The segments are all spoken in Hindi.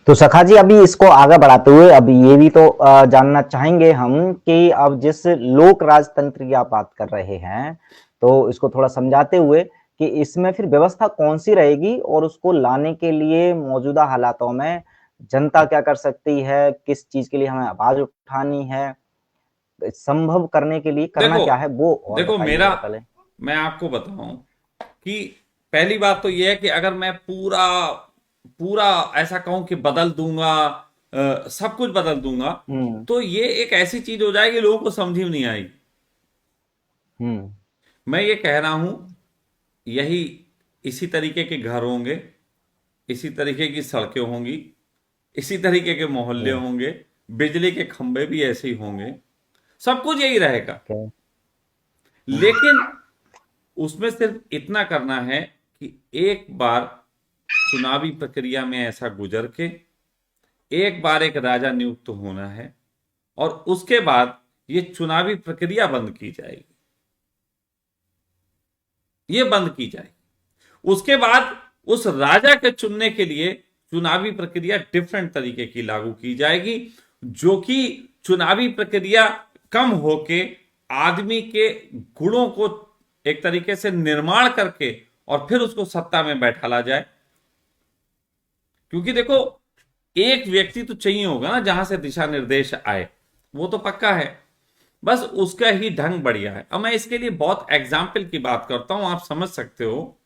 तो सखा जी, अभी इसको आगे बढ़ाते हुए अब ये भी तो जानना चाहेंगे हम कि अब जिस लोक राजतंत्र की आप बात कर रहे हैं, तो इसको थोड़ा समझाते हुए कि इसमें फिर व्यवस्था कौन सी रहेगी और उसको लाने के लिए मौजूदा हालातों में जनता क्या कर सकती है, किस चीज के लिए हमें आवाज उठानी है, संभव करने के लिए करना देखो क्या है वो और देखो बताइए मेरा जरा पहले। मैं आपको बताऊं कि पहली बात तो यह है कि अगर मैं पूरा पूरा ऐसा कहूं कि बदल दूंगा, सब कुछ बदल दूंगा, हम्म। तो ये एक ऐसी चीज हो जाएगी लोगों को समझ में नहीं आएगी। हम्म। मैं ये कह रहा हूं, यही इसी तरीके के घर होंगे, इसी तरीके की सड़कें होंगी, इसी तरीके के मोहल्ले हम्म। होंगे, बिजली के खंभे भी ऐसे ही होंगे, सब कुछ यही रहेगा। ओके। हम्म। लेकिन उसमें सिर्फ इतना करना है कि एक बार चुनावी प्रक्रिया में ऐसा गुजर के एक बार एक राजा नियुक्त होना है, और उसके बाद ये चुनावी प्रक्रिया बंद की जाएगी, ये बंद की जाएगी। उसके बाद उस राजा के चुनने के लिए चुनावी प्रक्रिया डिफरेंट तरीके की लागू की जाएगी, जो कि चुनावी प्रक्रिया कम होके आदमी के गुणों को एक तरीके से निर्माण करके और फिर उसको सत्ता में बैठाला जाए। क्योंकि देखो, एक व्यक्ति तो चाहिए होगा ना जहां से दिशा निर्देश आए, वो तो पक्का है। बस उसका ही ढंग बढ़िया है। अब मैं इसके लिए बहुत एग्जाम्पल की बात करता हूं, आप समझ सकते हो।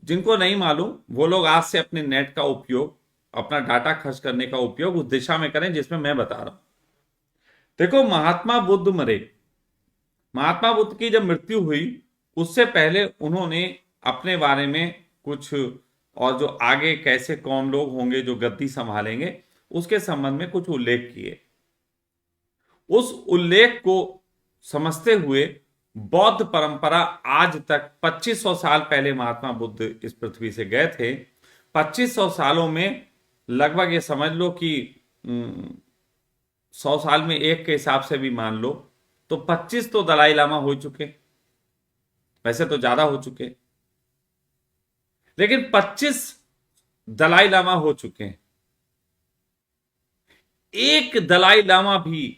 जिनको नहीं मालूम वो लोग आज से अपने नेट का उपयोग, अपना डाटा खर्च करने का उपयोग उस दिशा में करें जिसमें मैं बता रहा हूं। देखो, महात्मा बुद्ध मरे। महात्मा बुद्ध की जब मृत्यु हुई, उससे पहले उन्होंने अपने बारे में कुछ, और जो आगे कैसे कौन लोग होंगे जो गद्दी संभालेंगे, उसके संबंध में कुछ उल्लेख किए। उस उल्लेख को समझते हुए बौद्ध परंपरा आज तक 2500 साल पहले महात्मा बुद्ध इस पृथ्वी से गए थे, 2500 सालों में लगभग ये समझ लो कि 100 साल में एक के हिसाब से भी मान लो, तो 25 तो दलाई लामा हो चुके, वैसे तो ज्यादा हो चुके, लेकिन 25 दलाई लामा हो चुके हैं। एक दलाई लामा भी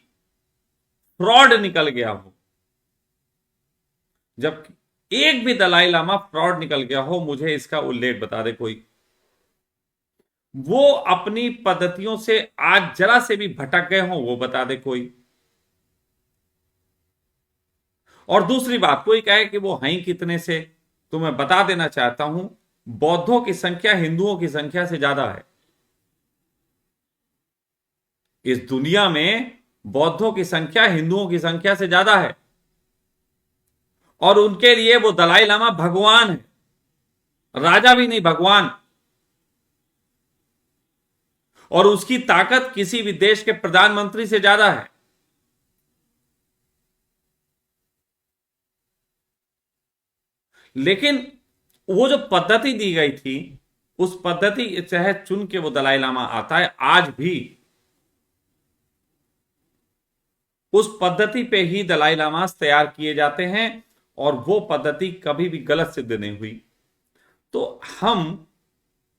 फ्रॉड निकल गया हो, जबकि एक भी दलाई लामा फ्रॉड निकल गया हो, मुझे इसका उल्लेख बता दे कोई। वो अपनी पद्धतियों से आज जरा से भी भटक गए हो, वो बता दे कोई। और दूसरी बात, कोई कहे कि वो हैं कितने से, तो मैं बता देना चाहता हूं, बौद्धों की संख्या हिंदुओं की संख्या से ज्यादा है। इस दुनिया में बौद्धों की संख्या हिंदुओं की संख्या से ज्यादा है, और उनके लिए वो दलाई लामा भगवान है, राजा भी नहीं, भगवान। और उसकी ताकत किसी भी देश के प्रधानमंत्री से ज्यादा है। लेकिन वो जो पद्धति दी गई थी, उस पद्धति के तहत चुन के वो दलाई लामा आता है। आज भी उस पद्धति पे ही दलाई लामास तैयार किए जाते हैं, और वो पद्धति कभी भी गलत सिद्ध नहीं हुई। तो हम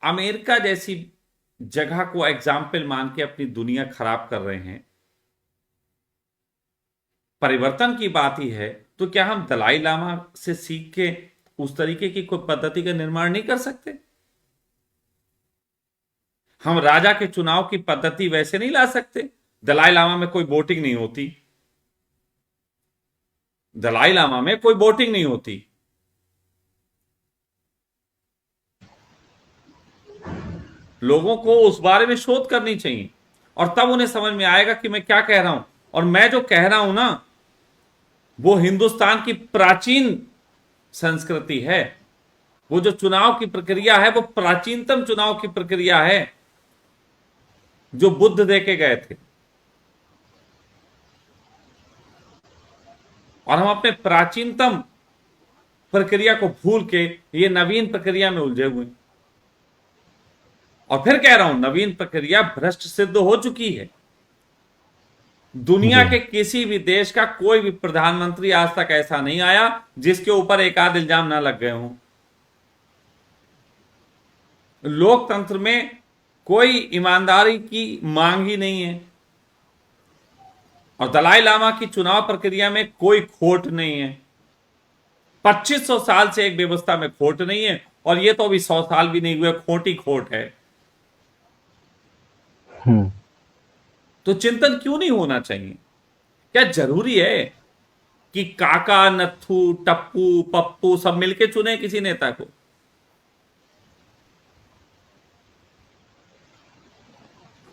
अमेरिका जैसी जगह को एग्जाम्पल मान के अपनी दुनिया खराब कर रहे हैं। परिवर्तन की बात ही है, तो क्या हम दलाई लामा से सीख के उस तरीके की कोई पद्धति का निर्माण नहीं कर सकते? हम राजा के चुनाव की पद्धति वैसे नहीं ला सकते? दलाई लामा में कोई वोटिंग नहीं होती, दलाई लामा में कोई वोटिंग नहीं होती। लोगों को उस बारे में शोध करनी चाहिए, और तब उन्हें समझ में आएगा कि मैं क्या कह रहा हूं। और मैं जो कह रहा हूं ना, वो हिंदुस्तान की प्राचीन संस्कृति है। वो जो चुनाव की प्रक्रिया है, वो प्राचीनतम चुनाव की प्रक्रिया है जो बुद्ध दे के गए थे। और हम अपने प्राचीनतम प्रक्रिया को भूल के ये नवीन प्रक्रिया में उलझे हुए। और फिर कह रहा हूं, नवीन प्रक्रिया भ्रष्ट सिद्ध हो चुकी है। दुनिया जी। के किसी भी देश का कोई भी प्रधानमंत्री आज तक ऐसा नहीं आया जिसके ऊपर एक आध इल्जाम ना लग गए हों। लोकतंत्र में कोई ईमानदारी की मांग ही नहीं है, और दलाई लामा की चुनाव प्रक्रिया में कोई खोट नहीं है। 2500 साल से एक व्यवस्था में खोट नहीं है, और ये तो अभी 100 साल भी नहीं हुए, खोट ही खोट है। हम्म। तो चिंतन क्यों नहीं होना चाहिए? क्या जरूरी है कि काका, नत्थू, टप्पू, पप्पू सब मिलके चुने किसी नेता को?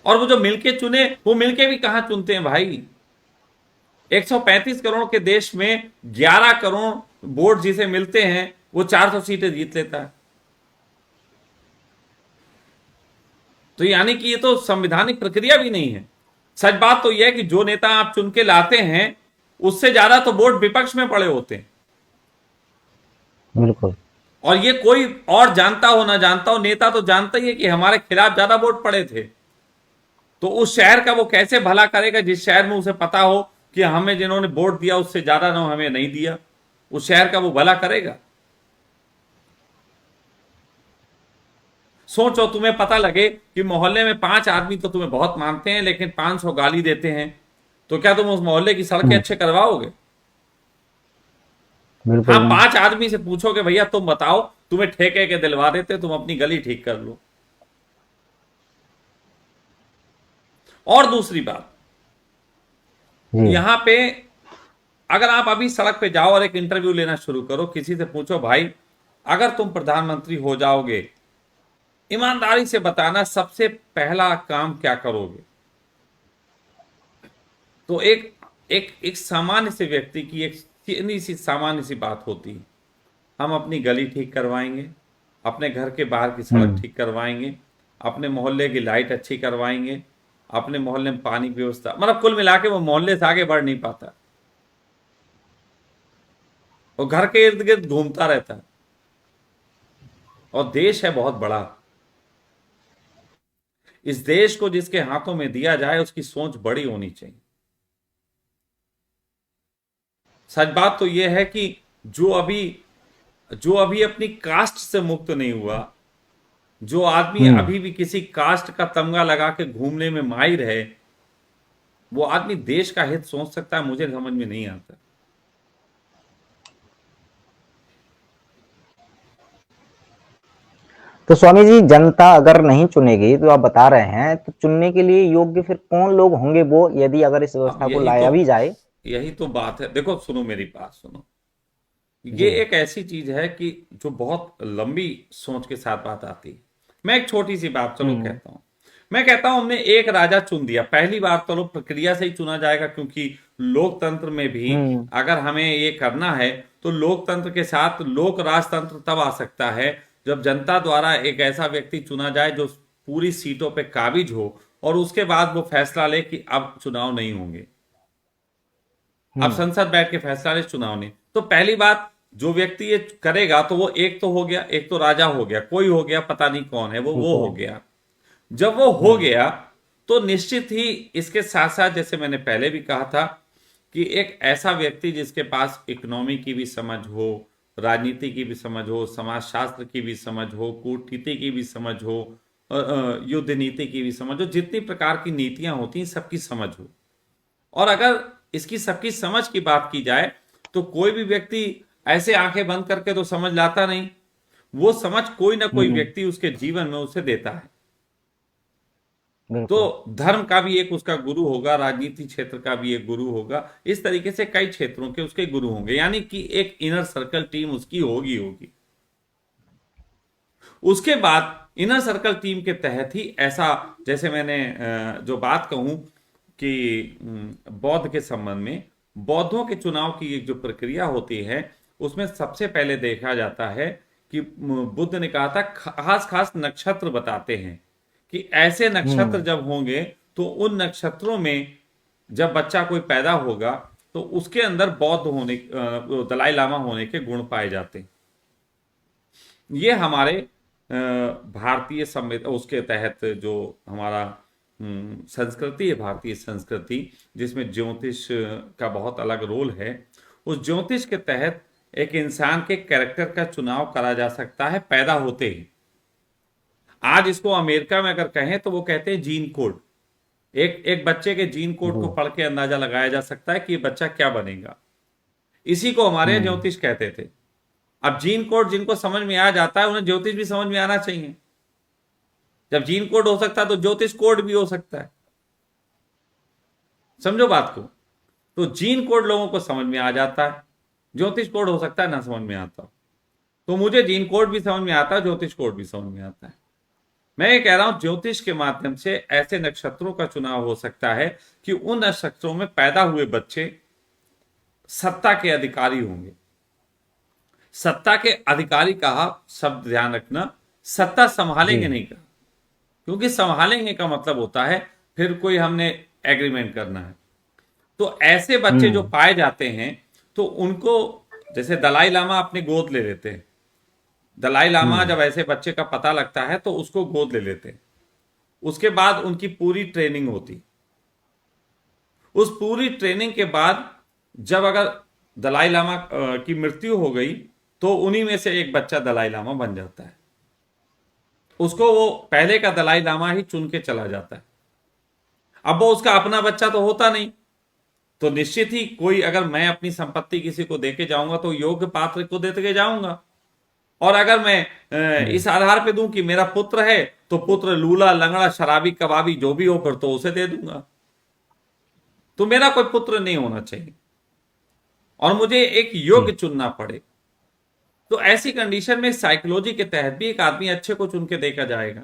और वो जो मिलके चुने, वो मिलके भी कहां चुनते हैं भाई? 135 करोड़ के देश में 11 करोड़ वोट जिसे मिलते हैं वो 400 सीटें जीत लेता है। तो यानी कि ये तो संवैधानिक प्रक्रिया भी नहीं है। सच बात तो यह है कि जो नेता आप चुन के लाते हैं उससे ज्यादा तो वोट विपक्ष में पड़े होते हैं। बिल्कुल। और ये कोई और जानता हो ना जानता हो, नेता तो जानता ही है कि हमारे खिलाफ ज्यादा वोट पड़े थे। तो उस शहर का वो कैसे भला करेगा जिस शहर में उसे पता हो कि हमें जिन्होंने वोट दिया उससे ज्यादा ना हमें नहीं दिया? उस शहर का वो भला करेगा? सोचो, तुम्हें पता लगे कि मोहल्ले में 5 आदमी तो तुम्हें बहुत मानते हैं लेकिन 500 गाली देते हैं, तो क्या तुम उस मोहल्ले की सड़कें हम्म। अच्छे करवाओगे? हाँ, बिल्कुल नहीं। 5 आदमी से पूछोगे भैया तुम बताओ, तुम्हें ठेके के दिलवा देते, तुम अपनी गली ठीक कर लो। और दूसरी बात, जी। यहां पे अगर आप अभी सड़क पे जाओ और एक इंटरव्यू लेना शुरू करो, किसी से पूछो भाई अगर तुम प्रधानमंत्री हो जाओगे, ईमानदारी से बताना सबसे पहला काम क्या करोगे? तो एक एक एक सामान्य से व्यक्ति की एक सीधी सी सामान्य सी बात होती है, हम अपनी गली ठीक करवाएंगे, अपने घर के बाहर की सड़क हम्म। ठीक करवाएंगे, अपने मोहल्ले की लाइट अच्छी करवाएंगे, अपने मोहल्ले में पानी की व्यवस्था, मतलब कुल मिला के वो मोहल्ले से आगे बढ़ नहीं पाता, वो घर के इर्द गिर्द घूमता रहता है। और देश है बहुत बड़ा, इस देश को जिसके हाथों में दिया जाए उसकी सोच बड़ी होनी चाहिए। सच बात तो यह है कि जो अभी जो अभी अपनी कास्ट से मुक्त नहीं हुआ, जो आदमी हम्म। अभी भी किसी कास्ट का तमगा लगा के घूमने में माहिर है, वो आदमी देश का हित सोच सकता है? मुझे समझ में नहीं आता। तो स्वामी जी, जनता अगर नहीं चुनेगी तो आप बता रहे हैं, तो चुनने के लिए योग्य फिर कौन लोग होंगे वो, यदि अगर इस अब व्यवस्था को लाया भी जाए? यही तो बात है। देखो सुनो, मेरी बात सुनो। ये जी। एक ऐसी चीज है कि जो बहुत लंबी सोच के साथ बात आती है। मैं एक छोटी सी बात चलो हम्म। कहता हूं। मैं कहता हूं हमने एक राजा चुन दिया, पहली बार चलो प्रक्रिया से ही चुना जाएगा, क्योंकि लोकतंत्र में भी हम्म। अगर हमें ये करना है तो लोकतंत्र के साथ लोक राजतंत्र तब आ सकता है जब जनता द्वारा एक ऐसा व्यक्ति चुना जाए जो पूरी सीटों पे काबिज हो, और उसके बाद वो फैसला ले कि अब चुनाव नहीं होंगे, अब हम्म। संसद बैठ के फैसला ले, चुनाव नहीं। तो पहली बात, जो व्यक्ति ये करेगा तो वो एक तो हो गया, एक तो राजा हो गया, कोई हो गया पता नहीं कौन है ठीक वो है। हो गया। जब वो हो हम्म। गया तो निश्चित ही इसके साथ साथ, जैसे मैंने पहले भी कहा था, कि एक ऐसा व्यक्ति जिसके पास इकोनॉमी की भी समझ हो, राजनीति की भी समझ हो, समाजशास्त्र की भी समझ हो, कूटनीति की भी समझ हो, युद्ध नीति की भी समझ हो, जितनी प्रकार की नीतियां होती हैं सबकी समझ हो। और अगर इसकी सबकी समझ की बात की जाए तो कोई भी व्यक्ति ऐसे आंखें बंद करके तो समझ लाता नहीं, वो समझ कोई ना कोई हम्म। व्यक्ति उसके जीवन में उसे देता है। तो बिल्कुल। धर्म का भी एक उसका गुरु होगा, राजनीति क्षेत्र का भी एक गुरु होगा, इस तरीके से कई क्षेत्रों के उसके गुरु होंगे, यानी कि एक इनर सर्कल टीम उसकी होगी। उसके बाद इनर सर्कल टीम के तहत ही ऐसा, जैसे मैंने जो बात कहूं कि बौद्ध के संबंध में, बौद्धों के चुनाव की एक जो प्रक्रिया होती है उसमें सबसे पहले देखा जाता है कि बुद्ध ने कहा था खास खास नक्षत्र बताते हैं कि ऐसे नक्षत्र हम्म। जब होंगे तो उन नक्षत्रों में जब बच्चा कोई पैदा होगा तो उसके अंदर बौद्ध होने, दलाई लामा होने के गुण पाए जाते हैं। ये हमारे भारतीय संविधान उसके तहत जो हमारा संस्कृति है, भारतीय संस्कृति, जिसमें ज्योतिष का बहुत अलग रोल है, उस ज्योतिष के तहत एक इंसान के कैरेक्टर का चुनाव करा जा सकता है पैदा होते ही। आज इसको अमेरिका में अगर कहें तो वो कहते हैं जीन कोड। एक एक बच्चे के जीन कोड को जी। पढ़ के अंदाजा लगाया जा सकता है कि ये बच्चा क्या बनेगा। इसी को हमारे यहाँ हम्म। ज्योतिष कहते थे। अब जीन कोड जिनको समझ में आ जाता है उन्हें ज्योतिष भी समझ में आना चाहिए। जब जीन कोड हो सकता है तो ज्योतिष कोड भी हो सकता है। समझो बात को। तो जीन कोड लोगों को समझ में आ जाता है, ज्योतिष कोड हो सकता है ना समझ में आता। तो मुझे जीन कोड भी समझ में आता है, ज्योतिष कोड भी समझ में आता है। मैं ये कह रहा हूं ज्योतिष के माध्यम से ऐसे नक्षत्रों का चुनाव हो सकता है कि उन नक्षत्रों में पैदा हुए बच्चे सत्ता के अधिकारी होंगे। सत्ता के अधिकारी कहा, शब्द ध्यान रखना, सत्ता जी। संभालेंगे नहीं कहा। क्योंकि संभालेंगे का मतलब होता है फिर कोई हमने एग्रीमेंट करना है। तो ऐसे बच्चे जो हम्म। पाए जाते हैं तो उनको, जैसे दलाई लामा अपने गोद ले लेते हैं। दलाई लामा हम्म। जब ऐसे बच्चे का पता लगता है तो उसको गोद ले लेते हैं। उसके बाद उनकी पूरी ट्रेनिंग होती। उस पूरी ट्रेनिंग के बाद जब अगर दलाई लामा की मृत्यु हो गई तो उन्हीं में से एक बच्चा दलाई लामा बन जाता है। उसको वो पहले का दलाई लामा ही चुन के चला जाता है। अब वो उसका अपना बच्चा तो होता नहीं। तो निश्चित ही कोई, अगर मैं अपनी संपत्ति किसी को देके जाऊंगा तो योग्य पात्र को देते के जाऊंगा। और अगर मैं जी। इस आधार पे दूं कि मेरा पुत्र है तो पुत्र लूला लंगड़ा शराबी कबाबी जो भी हो फिर तो उसे दे दूंगा। तो मेरा कोई पुत्र नहीं होना चाहिए और मुझे एक योग्य जी। चुनना पड़े। तो ऐसी कंडीशन में साइकोलॉजी के तहत भी एक आदमी अच्छे को चुन के देखा जाएगा।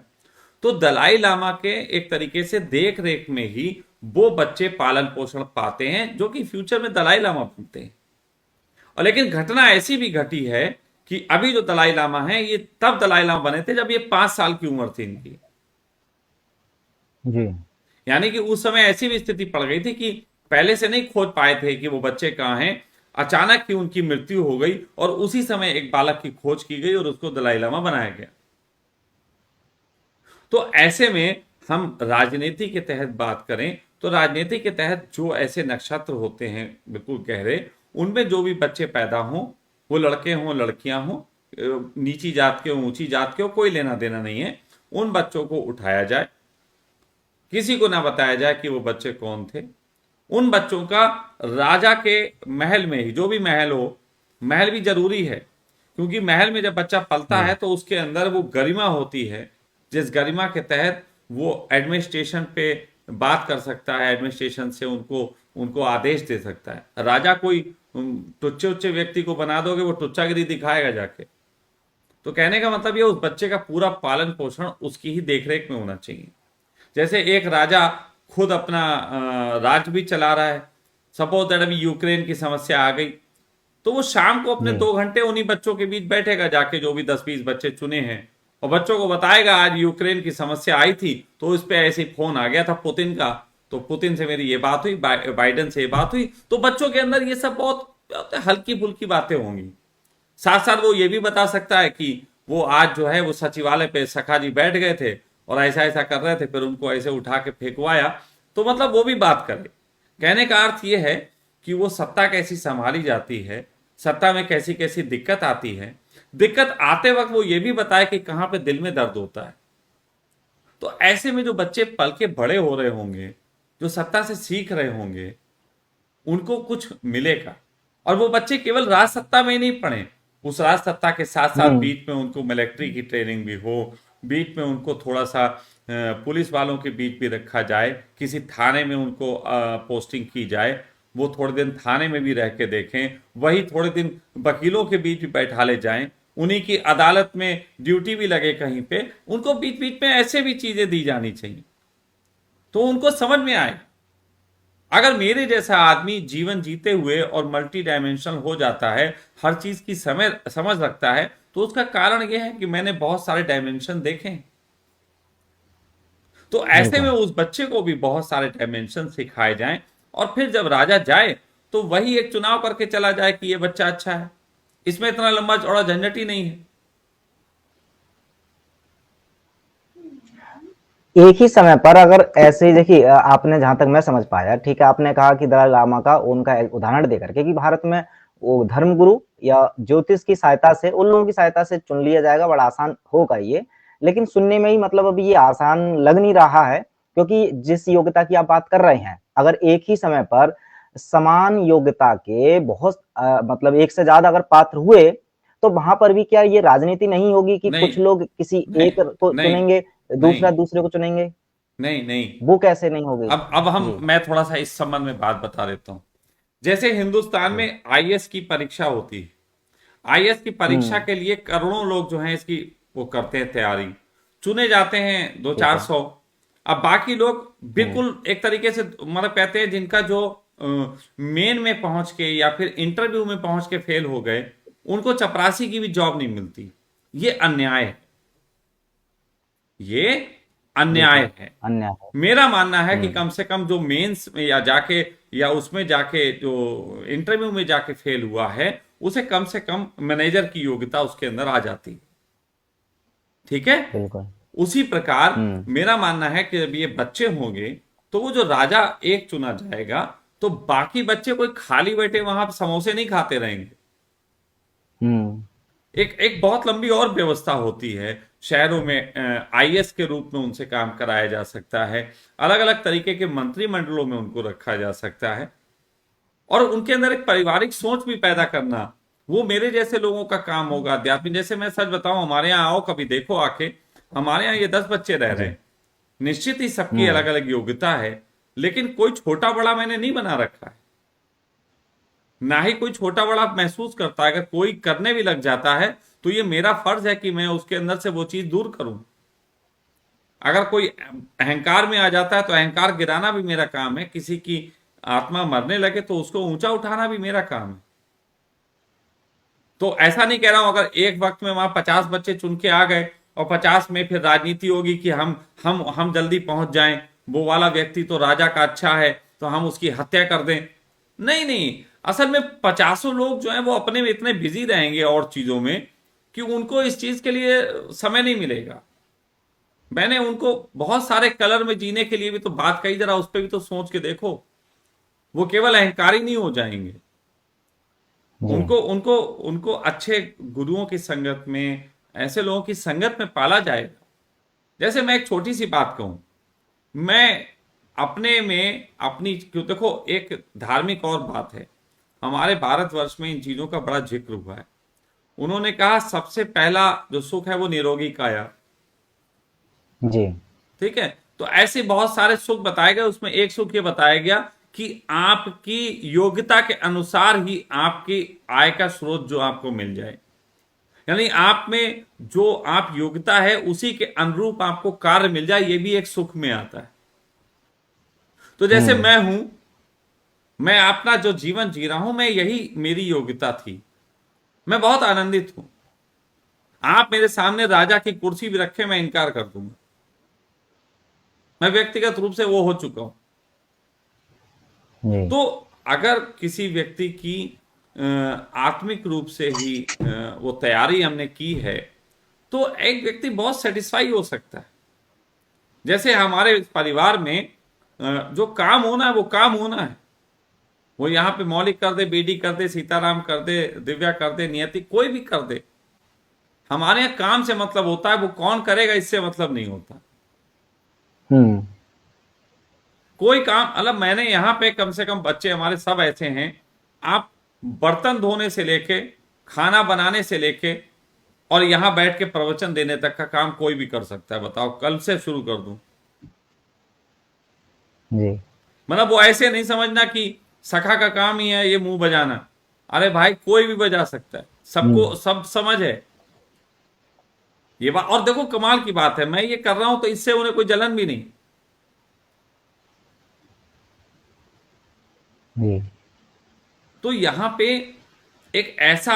तो दलाई लामा के एक तरीके से देख रेख में ही वो बच्चे पालन पोषण पाते हैं जो कि फ्यूचर में दलाई लामा बनते हैं। और लेकिन घटना ऐसी भी घटी है कि अभी जो दलाई लामा है ये तब दलाई लामा बने थे जब ये 5 साल की उम्र थी इनकी। जी। यानी कि उस समय ऐसी भी स्थिति पड़ गई थी कि पहले से नहीं खोज पाए थे कि वो बच्चे कहाँ हैं। अचानक ही उनकी मृत्यु हो गई और उसी समय एक बालक की खोज की गई और उसको दलाई लामा बनाया गया। तो ऐसे में हम राजनीति के तहत बात करें तो राजनीति के तहत जो ऐसे नक्षत्र होते हैं बिल्कुल गहरे, उनमें जो भी बच्चे पैदा हों, वो लड़के हों लड़कियां हों, नीची जात के हो ऊंची जात के हो, कोई लेना देना नहीं है। उन बच्चों को उठाया जाए, किसी को ना बताया जाए कि वो बच्चे कौन थे। उन बच्चों का राजा के महल में ही, जो भी महल हो, महल भी जरूरी है क्योंकि महल में जब बच्चा पलता जी। है तो उसके अंदर वो गरिमा होती है जिस गरिमा के तहत वो एडमिनिस्ट्रेशन पे बात कर सकता है, एडमिनिस्ट्रेशन से उनको उनको आदेश दे सकता है। राजा कोई टुच्चे उच्चे व्यक्ति को बना दोगे वो टुच्चागिरी दिखाएगा जाके। तो कहने का मतलब ये उस बच्चे का पूरा पालन पोषण उसकी ही देखरेख में होना चाहिए। जैसे एक राजा खुद अपना राज्य भी चला रहा है। सपोज दैट अभी यूक्रेन की समस्या आ गई तो वो शाम को अपने जी। 2 घंटे उन्हीं बच्चों के बीच बैठेगा जाके, जो भी 10-20 बच्चे चुने हैं, और बच्चों को बताएगा आज यूक्रेन की समस्या आई थी तो इस पे ऐसे फोन आ गया था पुतिन का, तो पुतिन से मेरी ये बात हुई, बाइडेन से ये बात हुई। तो बच्चों के अंदर ये सब बहुत हल्की फुल्की बातें होंगी। साथ साथ वो ये भी बता सकता है कि वो आज जो है वो सचिवालय पे सखा जी बैठ गए थे और ऐसा ऐसा कर रहे थे, फिर उनको ऐसे उठा के फेंकवाया। तो मतलब वो भी बात करे। कहने का अर्थ ये है कि वो सत्ता कैसी संभाली जाती है, सत्ता में कैसी कैसी दिक्कत आती है, दिक्कत आते वक्त वो ये भी बताए कि कहां पे दिल में दर्द होता है। तो ऐसे में जो बच्चे पल के बड़े हो रहे होंगे, जो सत्ता से सीख रहे होंगे, उनको कुछ मिलेगा। और वो बच्चे केवल राज सत्ता में ही नहीं पढ़े, उस राज सत्ता के साथ साथ हम्म। बीच में उनको मिलिट्री की ट्रेनिंग भी हो, बीच में उनको थोड़ा सा पुलिस वालों के बीच भी रखा जाए, किसी थाने में उनको पोस्टिंग की जाए, वो थोड़े दिन थाने में भी रह के देखें, वही थोड़े दिन वकीलों के बीच भी बैठा ले जाएं, उन्हीं की अदालत में ड्यूटी भी लगे कहीं पे, उनको बीच बीच में ऐसे भी चीजें दी जानी चाहिए तो उनको समझ में आए। अगर मेरे जैसा आदमी जीवन जीते हुए और मल्टी डायमेंशनल हो जाता है, हर चीज की समझ रखता है, तो उसका कारण यह है कि मैंने बहुत सारे डायमेंशन देखे हैं। तो ऐसे में बिल्कुल। उस बच्चे को भी बहुत सारे डायमेंशन सिखाए जाएं और फिर जब राजा जाए तो वही एक चुनाव करके चला जाए कि ये बच्चा अच्छा है। इसमें इतना लंबा चौड़ा झंझट ही नहीं है। एक ही समय पर अगर ऐसे ही देखिए, आपने जहां तक मैं समझ पाया, ठीक है, आपने कहा कि दलाई लामा का उनका एक उदाहरण देकर के कि भारत में वो धर्मगुरु या ज्योतिष की सहायता से, उन लोगों की सहायता से चुन लिया जाएगा, बड़ा आसान होगा ये। लेकिन सुनने में ही मतलब अभी ये आसान लग नहीं रहा है, क्योंकि जिस योग्यता की आप बात कर रहे हैं, अगर एक ही समय पर समान योग्यता के बहुत मतलब एक से ज्यादा अगर पात्र हुए, तो वहां पर भी क्या ये राजनीति नहीं होगी कि नहीं कुछ लोग किसी नहीं एक को नहीं चुनेंगे, नहीं दूसरा दूसरे को चुनेंगे? नहीं नहीं। वो कैसे नहीं होगी? अब हम जी, मैं थोड़ा सा इस संबंध में बात बता देता हूँ। जैसे हिंदुस्तान जी। में आईएएस की परीक्षा होती है, आईएएस की परीक्षा हुँ, के लिए करोड़ों लोग जो हैं इसकी वो करते हैं तैयारी, चुने जाते हैं दो ठीक चार है। सौ। अब बाकी लोग हुँ, बिल्कुल एक तरीके से मतलब कहते हैं जिनका जो मेन में पहुंच के या फिर इंटरव्यू में पहुंच के फेल हो गए, उनको चपरासी की भी जॉब नहीं मिलती। ये अन्याय है, ये अन्याय बिल्कुल, है। अन्याय है। मेरा मानना है कि हुँ, कम से कम जो मेंस में या जाके या उसमें जाके जो इंटरव्यू में जाके फेल हुआ है, उसे कम से कम मैनेजर की योग्यता उसके अंदर आ जाती। ठीक है। बिल्कुल। उसी प्रकार हुँ, मेरा मानना है कि जब ये बच्चे होंगे, तो वो जो राजा एक चुना जाएगा, तो बाकी बच्चे कोई खाली बैठे वहां समोसे नहीं खाते रहेंगे। हुँ, एक एक बहुत लंबी और व्यवस्था होती है। शहरों में आईएएस के रूप में उनसे काम कराया जा सकता है, अलग अलग तरीके के मंत्रिमंडलों में उनको रखा जा सकता है, और उनके अंदर एक पारिवारिक सोच भी पैदा करना, वो मेरे जैसे लोगों का काम होगा। अध्यात्म जैसे मैं सच बताऊं, हमारे यहाँ आओ कभी, देखो आके। हमारे यहाँ ये 10 बच्चे रह रहे जी। हैं, निश्चित ही सबकी अलग हुँ, अलग योग्यता है, लेकिन कोई छोटा बड़ा मैंने नहीं बना रखा है, ना ही कोई छोटा बड़ा महसूस करता है। अगर कोई करने भी लग जाता है, तो ये मेरा फर्ज है कि मैं उसके अंदर से वो चीज दूर करूं। अगर कोई अहंकार में आ जाता है, तो अहंकार गिराना भी मेरा काम है। किसी की आत्मा मरने लगे तो उसको ऊंचा उठाना भी मेरा काम है। तो ऐसा नहीं कह रहा हूं, अगर एक वक्त में वहां 50 बच्चे चुन के आ गए और 50 में फिर राजनीति होगी कि हम जल्दी पहुंच जाएं, वो वाला व्यक्ति तो राजा का अच्छा है, तो हम उसकी हत्या कर दें। नहीं नहीं, असल में 50 लोग जो हैं वो अपने में इतने बिजी रहेंगे और चीजों में, कि उनको इस चीज के लिए समय नहीं मिलेगा। मैंने उनको बहुत सारे कलर में जीने के लिए भी तो बात कही, जरा उस पर भी तो सोच के देखो। वो केवल अहंकारी नहीं हो जाएंगे। जी। उनको उनको उनको अच्छे गुरुओं की संगत में, ऐसे लोगों की संगत में पाला जाएगा। जैसे मैं एक छोटी सी बात कहूं, मैं अपने में अपनी, क्यों देखो, एक धार्मिक और बात है। हमारे भारतवर्ष में इन चीजों का बड़ा जिक्र हुआ है। उन्होंने कहा सबसे पहला जो सुख है वो निरोगी काया। जी। ठीक है। तो ऐसे बहुत सारे सुख बताए गए, उसमें एक सुख ये बताया गया कि आपकी योग्यता के अनुसार ही आपकी आय का स्रोत जो आपको मिल जाए। यानी आप में जो आप योग्यता है उसी के अनुरूप आपको कार्य मिल जाए, ये भी एक सुख में आता है। तो जैसे हुँ, मैं हूं, मैं अपना जो जीवन जी रहा हूं, मैं यही मेरी योग्यता थी, मैं बहुत आनंदित हूं। आप मेरे सामने राजा की कुर्सी भी रखे, मैं इनकार कर दूंगा। मैं व्यक्तिगत रूप से वो हो चुका हूं। जी। तो अगर किसी व्यक्ति की आत्मिक रूप से ही वो तैयारी हमने की है, तो एक व्यक्ति बहुत सेटिस्फाई हो सकता है। जैसे हमारे परिवार में जो काम होना है वो काम होना है। वो यहाँ पे मौलिक कर दे, बीडी कर दे, सीताराम कर दे, दिव्या कर दे, नियति कोई भी कर दे, हमारे यहाँ काम से मतलब होता है। वो कौन करेगा इससे मतलब नहीं होता। हुँ, कोई काम, मतलब मैंने यहाँ पे कम से कम बच्चे हमारे सब ऐसे हैं, आप बर्तन धोने से लेके, खाना बनाने से लेके, और यहाँ बैठ के प्रवचन देने तक का काम कोई भी कर सकता है। बताओ, कल से शुरू कर दूं? जी। मतलब वो ऐसे नहीं समझना कि सखा का काम ही है ये मुंह बजाना। अरे भाई, कोई भी बजा सकता है, हुँ, सबको सब समझ है ये बात। और देखो, कमाल की बात है, मैं ये कर रहा हूं तो इससे उन्हें कोई जलन भी नहीं। जी। तो यहाँ पे एक ऐसा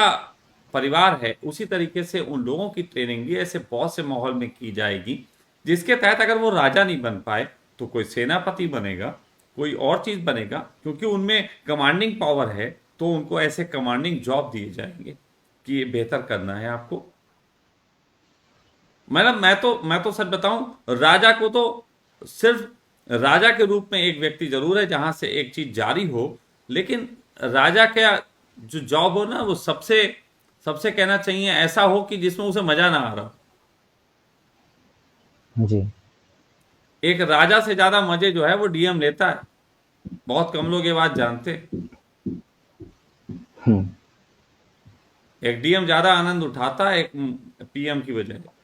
परिवार है, उसी तरीके से उन लोगों की ट्रेनिंग भी ऐसे बहुत से माहौल में की जाएगी, जिसके तहत अगर वो राजा नहीं बन पाए, तो कोई सेनापति बनेगा, कोई और चीज बनेगा, क्योंकि उनमें कमांडिंग पावर है। तो उनको ऐसे कमांडिंग जॉब दिए जाएंगे कि ये बेहतर करना है आपको। मतलब मैं तो सच बताऊं, राजा को तो सिर्फ राजा के रूप में एक व्यक्ति जरूर है जहां से एक चीज जारी हो, लेकिन राजा का जो जॉब हो ना, वो सबसे सबसे कहना चाहिए ऐसा हो कि जिसमें उसे मजा ना आ रहा हो। जी। एक राजा से ज्यादा मजे जो है वो डीएम लेता है। बहुत कम लोग ये बात जानते हैं। हम्म। एक डीएम ज्यादा आनंद उठाता है एक पीएम की वजह से।